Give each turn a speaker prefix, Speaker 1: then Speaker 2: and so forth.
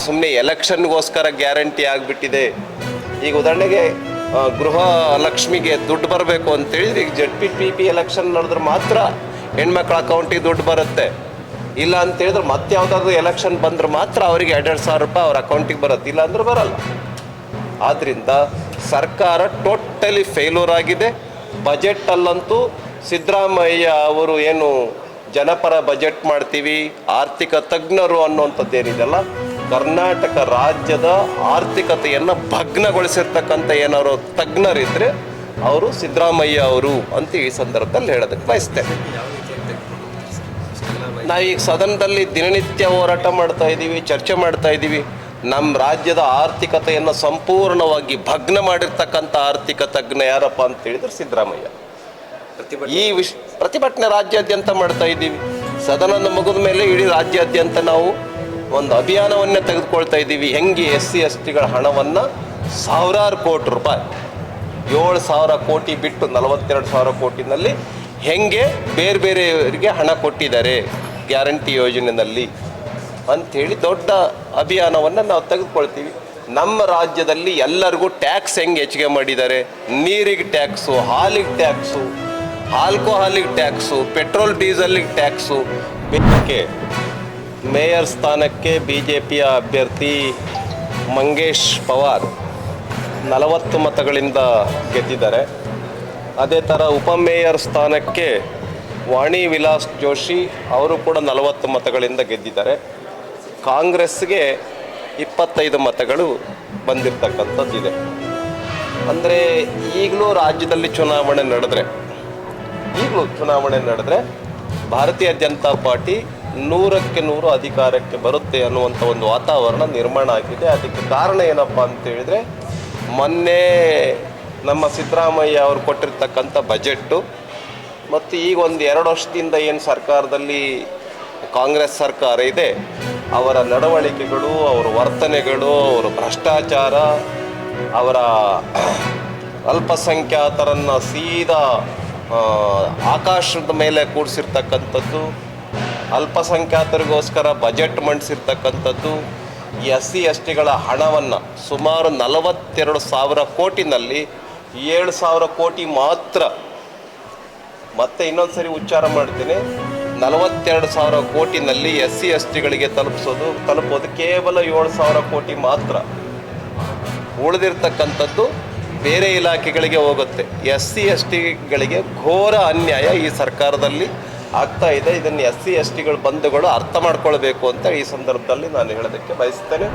Speaker 1: ಸುಮ್ಮನೆ ಎಲೆಕ್ಷನ್ಗೋಸ್ಕರ ಗ್ಯಾರಂಟಿ ಆಗಿಬಿಟ್ಟಿದೆ. ಈಗ ಉದಾಹರಣೆಗೆ ಗೃಹ ಲಕ್ಷ್ಮಿಗೆ ದುಡ್ಡು ಬರಬೇಕು ಅಂತೇಳಿದ್ರೆ ಈಗ ZPPP ಎಲೆಕ್ಷನ್ ನಡೆದ್ರೆ ಮಾತ್ರ ಹೆಣ್ಮಕ್ಳ ಅಕೌಂಟಿಗೆ ದುಡ್ಡು ಬರುತ್ತೆ. ಇಲ್ಲ ಅಂತೇಳಿದ್ರೆ ಮತ್ತೆ ಯಾವುದಾದ್ರು ಎಲೆಕ್ಷನ್ ಬಂದ್ರೆ ಮಾತ್ರ ಅವರಿಗೆ 2,000 ರೂಪಾಯಿ ಅವ್ರ ಅಕೌಂಟಿಗೆ ಬರುತ್ತೆ, ಇಲ್ಲ ಅಂದ್ರೆ ಬರಲ್ಲ. ಆದ್ದರಿಂದ ಸರ್ಕಾರ ಟೋಟಲಿ ಫೇಲ್ಯೂರ್ ಆಗಿದೆ. ಬಜೆಟಲ್ಲಂತೂ ಸಿದ್ದರಾಮಯ್ಯ ಅವರು ಏನು ಜನಪರ ಬಜೆಟ್ ಮಾಡ್ತೀವಿ, ಆರ್ಥಿಕ ತಜ್ಞರು ಅನ್ನುವಂಥದ್ದೇನಿದೆಯಲ್ಲ, ಕರ್ನಾಟಕ ರಾಜ್ಯದ ಆರ್ಥಿಕತೆಯನ್ನು ಭಗ್ನಗೊಳಿಸಿರ್ತಕ್ಕಂಥ ಏನಾದ್ರು ತಜ್ಞರಿದ್ದರೆ ಅವರು ಸಿದ್ದರಾಮಯ್ಯ ಅವರು ಅಂತ ಈ ಸಂದರ್ಭದಲ್ಲಿ ಹೇಳೋದಕ್ಕೆ ಬಯಸ್ತೇನೆ. ನಾವೀಗ ಸದನದಲ್ಲಿ ದಿನನಿತ್ಯ ಹೋರಾಟ ಮಾಡ್ತಾ ಇದ್ದೀವಿ, ಚರ್ಚೆ ಮಾಡ್ತಾ ಇದ್ದೀವಿ. ನಮ್ಮ ರಾಜ್ಯದ ಆರ್ಥಿಕತೆಯನ್ನು ಸಂಪೂರ್ಣವಾಗಿ ಭಗ್ನ ಮಾಡಿರ್ತಕ್ಕಂಥ ಆರ್ಥಿಕ ತಜ್ಞ ಯಾರಪ್ಪ ಅಂತ ಹೇಳಿದ್ರೆ ಸಿದ್ದರಾಮಯ್ಯ. ಈ ಪ್ರತಿಭಟನೆ ರಾಜ್ಯಾದ್ಯಂತ ಮಾಡ್ತಾ ಇದ್ದೀವಿ. ಸದನದ ಮುಗಿದ ಮೇಲೆ ಇಡೀ ರಾಜ್ಯಾದ್ಯಂತ ನಾವು ಒಂದು ಅಭಿಯಾನವನ್ನೇ ತೆಗೆದುಕೊಳ್ತಾ ಇದ್ದೀವಿ. ಹೆಂಗೆ SC/STಗಳ ಹಣವನ್ನು 1,000 ಕೋಟಿ ರೂಪಾಯಿ, 7,000 ಕೋಟಿ ಬಿಟ್ಟು 42,000 ಕೋಟಿನಲ್ಲಿ ಹೆಂಗೆ ಬೇರೆ ಬೇರೆಯವರಿಗೆ ಹಣ ಕೊಟ್ಟಿದ್ದಾರೆ ಗ್ಯಾರಂಟಿ ಯೋಜನೆಯಲ್ಲಿ ಅಂಥೇಳಿ ದೊಡ್ಡ ಅಭಿಯಾನವನ್ನು ನಾವು ತೆಗೆದುಕೊಳ್ತೀವಿ. ನಮ್ಮ ರಾಜ್ಯದಲ್ಲಿ ಎಲ್ಲರಿಗೂ ಟ್ಯಾಕ್ಸ್ ಹೆಂಗೆ ಹೆಚ್ಚಿಗೆ ಮಾಡಿದ್ದಾರೆ, ನೀರಿಗೆ ಟ್ಯಾಕ್ಸು, ಹಾಲಿಗೆ ಟ್ಯಾಕ್ಸು, ಆಲ್ಕೋಹಾಲಿಗೆ ಟ್ಯಾಕ್ಸು, ಪೆಟ್ರೋಲ್ ಡೀಸೆಲ್ಗೆ ಟ್ಯಾಕ್ಸು. ಮೇಯರ್ ಸ್ಥಾನಕ್ಕೆ BJPಯ ಅಭ್ಯರ್ಥಿ ಮಂಗೇಶ್ ಪವಾರ್ 40 ಮತಗಳಿಂದ ಗೆದ್ದಿದ್ದಾರೆ. ಅದೇ ಥರ ಉಪಮೇಯರ್ ಸ್ಥಾನಕ್ಕೆ ವಾಣಿ ವಿಲಾಸ್ ಜೋಶಿ ಅವರು ಕೂಡ 40 ಮತಗಳಿಂದ ಗೆದ್ದಿದ್ದಾರೆ. ಕಾಂಗ್ರೆಸ್ಗೆ 25 ಮತಗಳು ಬಂದಿರತಕ್ಕಂಥದ್ದಿದೆ. ಅಂದರೆ ಈಗಲೂ ರಾಜ್ಯದಲ್ಲಿ ಚುನಾವಣೆ ನಡೆದ್ರೆ ಭಾರತೀಯ ಜನತಾ ಪಾರ್ಟಿ 100ಕ್ಕೆ 100 ಅಧಿಕಾರಕ್ಕೆ ಬರುತ್ತೆ ಅನ್ನುವಂಥ ಒಂದು ವಾತಾವರಣ ನಿರ್ಮಾಣ ಆಗಿದೆ. ಅದಕ್ಕೆ ಕಾರಣ ಏನಪ್ಪ ಅಂತೇಳಿದರೆ, ಮೊನ್ನೆ ನಮ್ಮ ಸಿದ್ದರಾಮಯ್ಯ ಅವರು ಕೊಟ್ಟಿರ್ತಕ್ಕಂಥ ಬಜೆಟ್ಟು ಮತ್ತು ಈಗ ಒಂದು 2 ವರ್ಷದಿಂದ ಏನು ಸರ್ಕಾರದಲ್ಲಿ ಕಾಂಗ್ರೆಸ್ ಸರ್ಕಾರ ಇದೆ, ಅವರ ನಡವಳಿಕೆಗಳು, ಅವರ ವರ್ತನೆಗಳು, ಅವರ ಭ್ರಷ್ಟಾಚಾರ, ಅವರ ಅಲ್ಪಸಂಖ್ಯಾತರನ್ನು ಸೀದಾ ಆಕಾಶದ ಮೇಲೆ ಕೂಡಿಸಿರ್ತಕ್ಕಂಥದ್ದು, ಅಲ್ಪಸಂಖ್ಯಾತರಿಗೋಸ್ಕರ ಬಜೆಟ್ ಮಂಡಿಸಿರ್ತಕ್ಕಂಥದ್ದು, SC/STಗಳ ಹಣವನ್ನು ಸುಮಾರು 42,000 ಕೋಟಿನಲ್ಲಿ 7,000 ಕೋಟಿ ಮಾತ್ರ, ಮತ್ತೆ ಇನ್ನೊಂದು ಸರಿ ಉಚ್ಚಾರ ಮಾಡ್ತೀನಿ, 42,000 ಕೋಟಿನಲ್ಲಿ SC/STಗಳಿಗೆ ತಲುಪೋದು ಕೇವಲ 7,000 ಕೋಟಿ ಮಾತ್ರ. ಉಳಿದಿರ್ತಕ್ಕಂಥದ್ದು ಬೇರೆ ಇಲಾಖೆಗಳಿಗೆ ಹೋಗುತ್ತೆ. SC/STಗಳಿಗೆ ಘೋರ ಅನ್ಯಾಯ ಈ ಸರ್ಕಾರದಲ್ಲಿ ಆಗ್ತಾ ಇದೆ. ಇದನ್ನು SC/STಗಳ ಬಂಧುಗಳು ಅರ್ಥ ಮಾಡ್ಕೊಳ್ಬೇಕು ಅಂತ ಈ ಸಂದರ್ಭದಲ್ಲಿ ನಾನು ಹೇಳೋದಕ್ಕೆ ಬಯಸ್ತೇನೆ.